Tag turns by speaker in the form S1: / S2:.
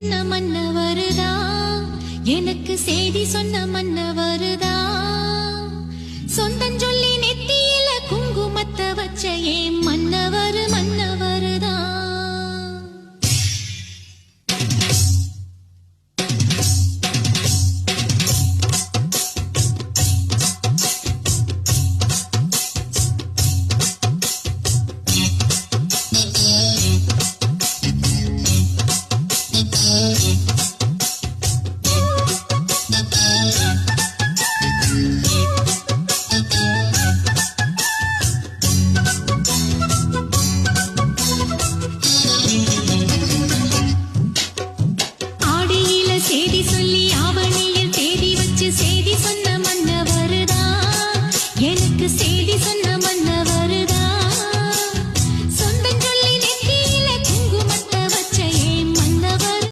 S1: மன்ன வருதா எனக்கு செய்தி சொன்ன மன்ன வருதா சொந்தம் சொல்லி நெத்தியில குங்குமத்தை வச்ச ஏன் மன்ன